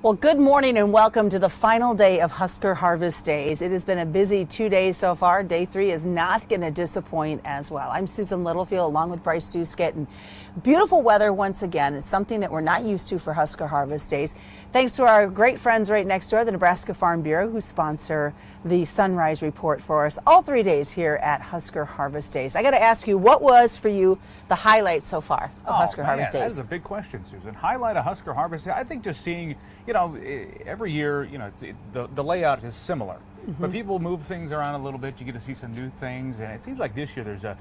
Well, good morning and welcome to the final day of Husker Harvest Days. It has been a busy 2 days so far. Day 3 is not going to disappoint as well. I'm Susan Littlefield along with Bryce Duskett, and beautiful weather once again. It's something that we're not used to for Husker Harvest Days. Thanks to our great friends right next door, the Nebraska Farm Bureau, who sponsor the Sunrise Report for us all 3 days here at Husker Harvest Days. I got to ask you, what was for you the highlight so far of Husker Harvest Days? That is a big question, Susan. Highlight of Husker Harvest Day, I think just seeing, every year, the layout is similar. But people move things around a little bit. You get to see some new things, and it seems like this year there's a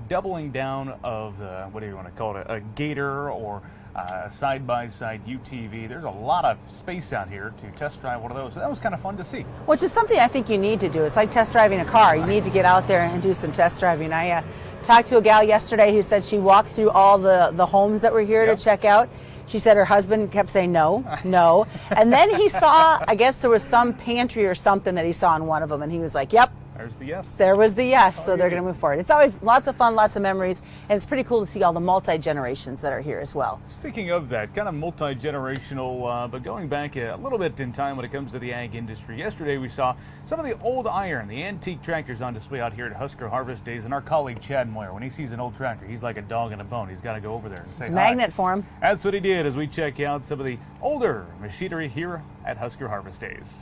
doubling down of the, what do you want to call it, a gator or a side-by-side UTV. There's a lot of space out here to test drive one of those. So that was kind of fun to see. Which is something I think you need to do. It's like test driving a car. You need to get out there and do some test driving. I talked to a gal yesterday who said she walked through all the homes that were here to check out. She said her husband kept saying no, no. And then he saw, I guess there was some pantry or something that he saw in one of them, and he was like, yep. There's the yes. There was the yes, so they're going to move forward. It's always lots of fun, lots of memories, and it's pretty cool to see all the multi-generations that are here as well. Speaking of that, kind of multi-generational, but going back a little bit in time when it comes to the ag industry. Yesterday we saw some of the old iron, the antique tractors on display out here at Husker Harvest Days, and our colleague Chad Moyer, when he sees an old tractor, he's like a dog in a bone. He's got to go over there and say it's a magnet for him. That's what he did as we check out some of the older machinery here at Husker Harvest Days.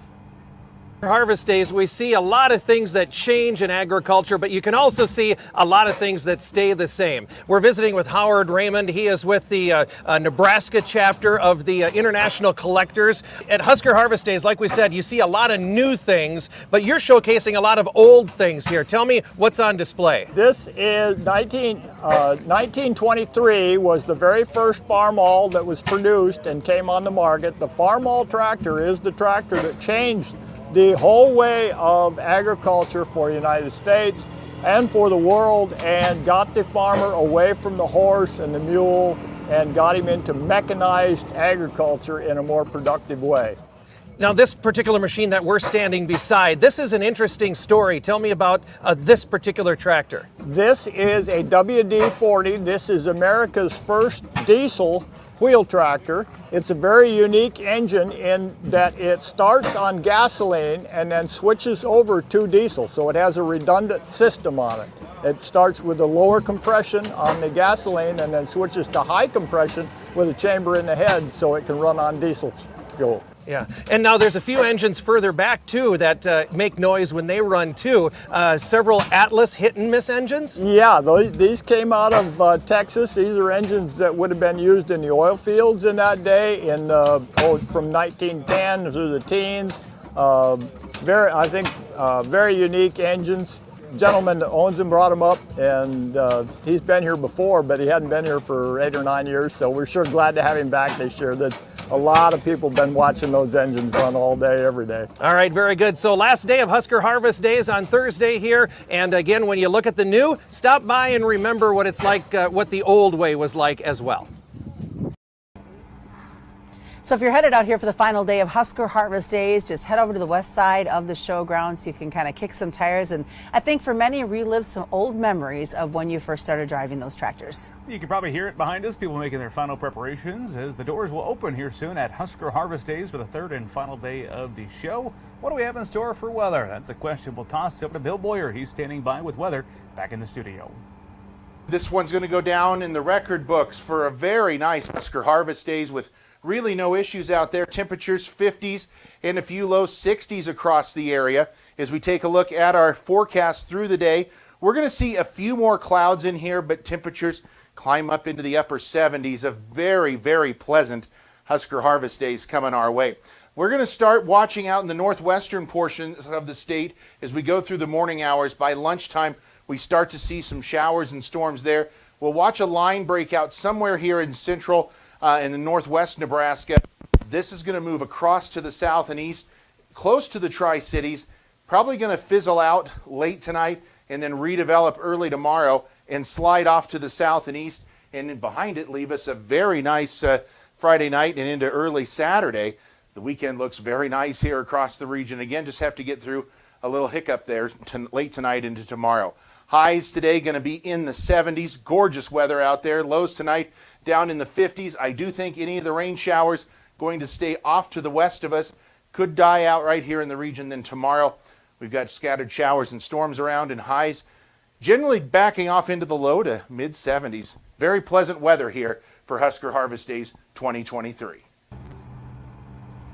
Harvest Days, we see a lot of things that change in agriculture, but you can also see a lot of things that stay the same. We're visiting with Howard Raymond. He is with the Nebraska chapter of the International Collectors. At Husker Harvest Days, like we said, you see a lot of new things, but you're showcasing a lot of old things here. Tell me what's on display. This is 1923 was the very first farmall that was produced and came on the market. The farmall tractor is the tractor that changed the whole way of agriculture for the United States and for the world, and got the farmer away from the horse and the mule and got him into mechanized agriculture in a more productive way. Now, this particular machine that we're standing beside, this is an interesting story. Tell me about this particular tractor. This is a WD-40. This is America's first diesel wheel tractor. It's a very unique engine in that it starts on gasoline and then switches over to diesel, so it has a redundant system on it. It starts with a lower compression on the gasoline and then switches to high compression with a chamber in the head so it can run on diesel fuel. Yeah, and now there's a few engines further back too that make noise when they run too. Several Atlas hit and miss engines? Yeah, these came out of Texas. These are engines that would have been used in the oil fields in that day, from 1910 through the teens. Very unique engines. Gentleman that owns them brought them up, and he's been here before, but he hadn't been here for 8 or 9 years, so we're sure glad to have him back this year. A lot of people have been watching those engines run all day, every day. All right, very good. So last day of Husker Harvest Days on Thursday here, and again, when you look at the new, stop by and remember what it's like, what the old way was like as well. So if you're headed out here for the final day of Husker Harvest Days, just head over to the west side of the showground so you can kind of kick some tires, and I think for many relive some old memories of when you first started driving those tractors. You can probably hear it behind us, people making their final preparations as the doors will open here soon at Husker Harvest Days for the third and final day of the show. What do we have in store for weather? That's a question we'll toss over to Bill Boyer. He's standing by with weather back in the studio. This one's going to go down in the record books for a very nice Husker Harvest Days with really no issues out there. Temperatures 50s and a few low 60s across the area. As we take a look at our forecast through the day, we're going to see a few more clouds in here, but temperatures climb up into the upper 70s. A very, very pleasant Husker Harvest Days coming our way. We're going to start watching out in the northwestern portions of the state as we go through the morning hours. By lunchtime, we start to see some showers and storms there. We'll watch a line break out somewhere here in central and the northwest Nebraska. This is going to move across to the south and east, close to the Tri-Cities, probably going to fizzle out late tonight and then redevelop early tomorrow and slide off to the south and east. And then behind it, leave us a very nice Friday night and into early Saturday. The weekend looks very nice here across the region. Again, just have to get through a little hiccup there late tonight into tomorrow. Highs today going to be in the 70s. Gorgeous weather out there. Lows tonight down in the 50s. I do think any of the rain showers going to stay off to the west of us. Could die out right here in the region. Then tomorrow we've got scattered showers and storms around, and highs generally backing off into the low to mid 70s. Very pleasant weather here for Husker Harvest Days 2023.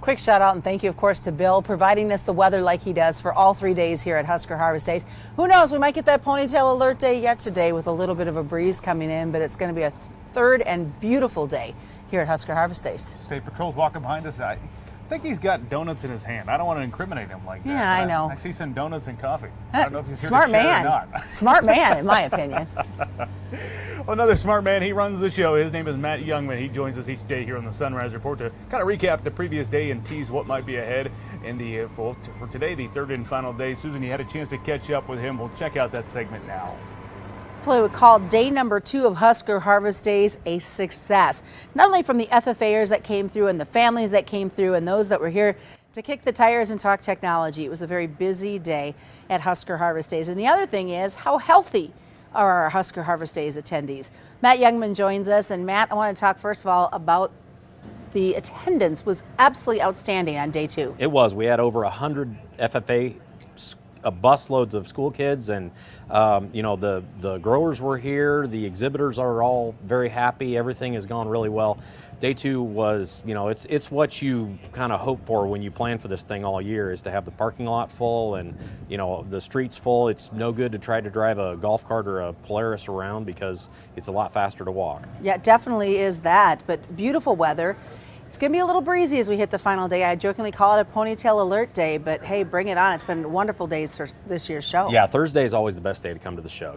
Quick shout out and thank you, of course, to Bill providing us the weather like he does for all 3 days here at Husker Harvest Days. Who knows, we might get that ponytail alert day yet today with a little bit of a breeze coming in, but it's going to be a third and beautiful day here at Husker Harvest Days. State Patrol's walking behind us. I think he's got donuts in his hand. I don't want to incriminate him like that. Yeah, I know. I see some donuts and coffee. I don't know if he's here Smart to share man. or not. Smart man, in my opinion. Well, another smart man. He runs the show. His name is Matt Youngman. He joins us each day here on the Sunrise Report to kind of recap the previous day and tease what might be ahead in the for today, the third and final day. Susan, you had a chance to catch up with him. We'll check out that segment now. We would call day number 2 of Husker Harvest Days a success. Not only from the FFAers that came through and the families that came through and those that were here to kick the tires and talk technology. It was a very busy day at Husker Harvest Days. And the other thing is, how healthy are our Husker Harvest Days attendees? Matt Youngman joins us. And Matt, I want to talk first of all about the attendance was absolutely outstanding on day 2. It was. We had over 100 FFA busloads of school kids, and the growers were here. The exhibitors are all very happy. Everything has gone really well. Day 2 was, it's what you kind of hope for when you plan for this thing all year, is to have the parking lot full and the streets full. It's no good to try to drive a golf cart or a Polaris around because it's a lot faster to walk. Yeah, it definitely is that, but beautiful weather. It's going to be a little breezy as we hit the final day. I jokingly call it a ponytail alert day, but hey, bring it on. It's been wonderful days for this year's show. Yeah, Thursday is always the best day to come to the show.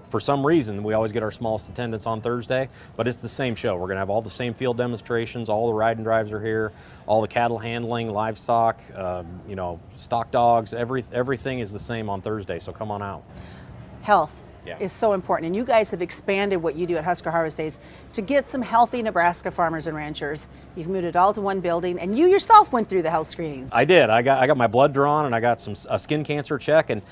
For some reason, we always get our smallest attendance on Thursday, but it's the same show. We're going to have all the same field demonstrations. All the ride and drives are here. All the cattle handling, livestock, stock dogs, everything is the same on Thursday, so come on out. Health. Yeah. Is so important. And you guys have expanded what you do at Husker Harvest Days to get some healthy Nebraska farmers and ranchers. You've moved it all to one building, and you yourself went through the health screenings. I did. I got my blood drawn, and I got a skin cancer check. And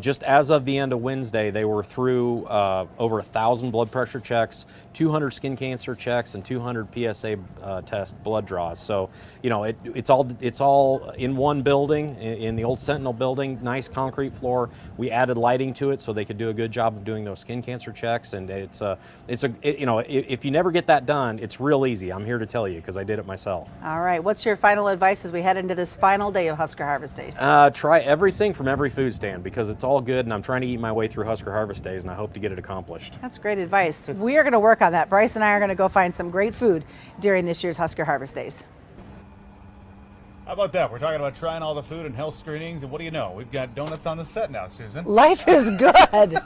just as of the end of Wednesday, they were through over 1,000 blood pressure checks, 200 skin cancer checks, and 200 PSA test blood draws. So it's all in one building, in the old Sentinel building. Nice concrete floor. We added lighting to it so they could do a good job of doing those skin cancer checks. And if you never get that done, it's real easy. I'm here to tell you because I did it myself. All right. What's your final advice as we head into this final day of Husker Harvest Days? Try everything from every food stand because it's all good, and I'm trying to eat my way through Husker Harvest Days, and I hope to get it accomplished. That's great advice. We are going to work on that. Bryce and I are going to go find some great food during this year's Husker Harvest Days. How about that? We're talking about trying all the food and health screenings, and what do you know? We've got donuts on the set now, Susan. Life is good.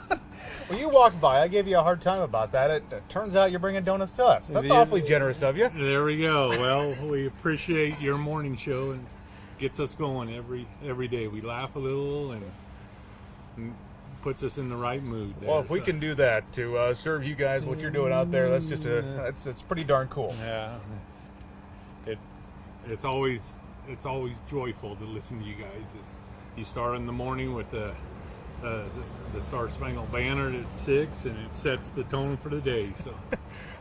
Well, you walked by. I gave you a hard time about that. It turns out you're bringing donuts to us. That's awfully generous of you. There we go. Well, we appreciate your morning show, and gets us going every day. We laugh a little and puts us in the right mood. Well, if we can do that to serve you guys what you're doing out there, that's just it's pretty darn cool. Yeah, it's always joyful to listen to you guys. You start in the morning with the Star Spangled Banner at 6, and it sets the tone for the day. So,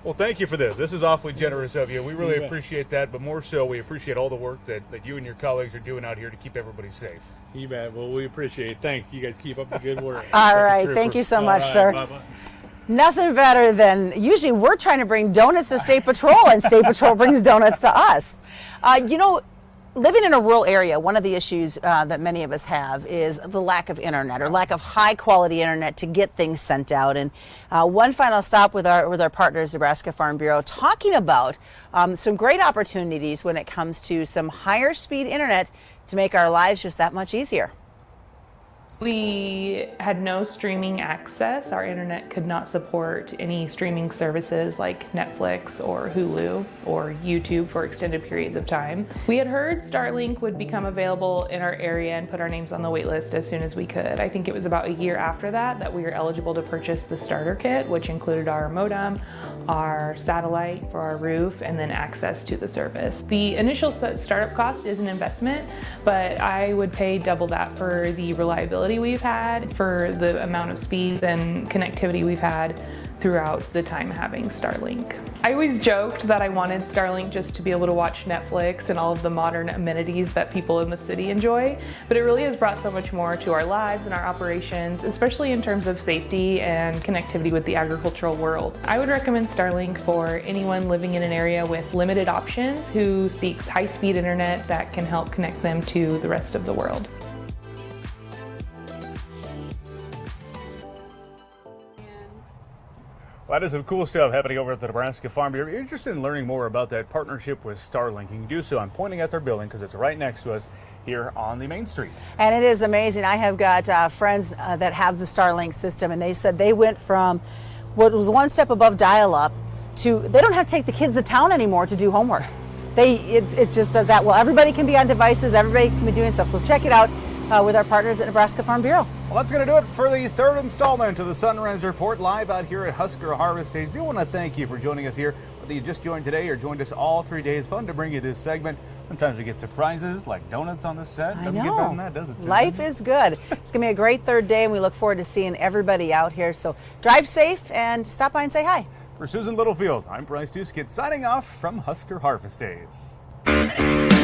well, thank you for this. This is awfully generous of you. We really appreciate that, but more so, we appreciate all the work that you and your colleagues are doing out here to keep everybody safe. You bet. Well, we appreciate it. Thanks. You guys keep up the good work. All right. Thank you so much, sir. Bye-bye. Nothing better than, usually we're trying to bring donuts to State Patrol, and State Patrol brings donuts to us. Living in a rural area, one of the issues that many of us have is the lack of internet or lack of high quality internet to get things sent out. And one final stop with our partners, Nebraska Farm Bureau, talking about some great opportunities when it comes to some higher speed internet to make our lives just that much easier. We had no streaming access. Our internet could not support any streaming services like Netflix or Hulu or YouTube for extended periods of time. We had heard Starlink would become available in our area and put our names on the wait list as soon as we could. I think it was about a year after that we were eligible to purchase the starter kit, which included our modem, our satellite for our roof, and then access to the service. The initial startup cost is an investment, but I would pay double that for the reliability we've had, for the amount of speeds and connectivity we've had throughout the time having Starlink. I always joked that I wanted Starlink just to be able to watch Netflix and all of the modern amenities that people in the city enjoy, but it really has brought so much more to our lives and our operations, especially in terms of safety and connectivity with the agricultural world. I would recommend Starlink for anyone living in an area with limited options who seeks high-speed internet that can help connect them to the rest of the world. Well, that is some cool stuff happening over at the Nebraska Farm Bureau. If you're interested in learning more about that partnership with Starlink, you can do so. I'm pointing at their building because it's right next to us here on the main street. And it is amazing. I have got friends that have the Starlink system, and they said they went from what was one step above dial-up to they don't have to take the kids to town anymore to do homework. It just does that. Well, everybody can be on devices. Everybody can be doing stuff. So check it out with our partners at Nebraska Farm Bureau. Well, that's going to do it for the third installment of the Sunrise Report live out here at Husker Harvest Days. Do want to thank you for joining us here. Whether you just joined today or joined us all 3 days, fun to bring you this segment. Sometimes we get surprises like donuts on the set. Doesn't get better than that, does it, Susan? Life is good. It's going to be a great third day, and we look forward to seeing everybody out here. So drive safe and stop by and say hi. For Susan Littlefield, I'm Bryce Duskett signing off from Husker Harvest Days.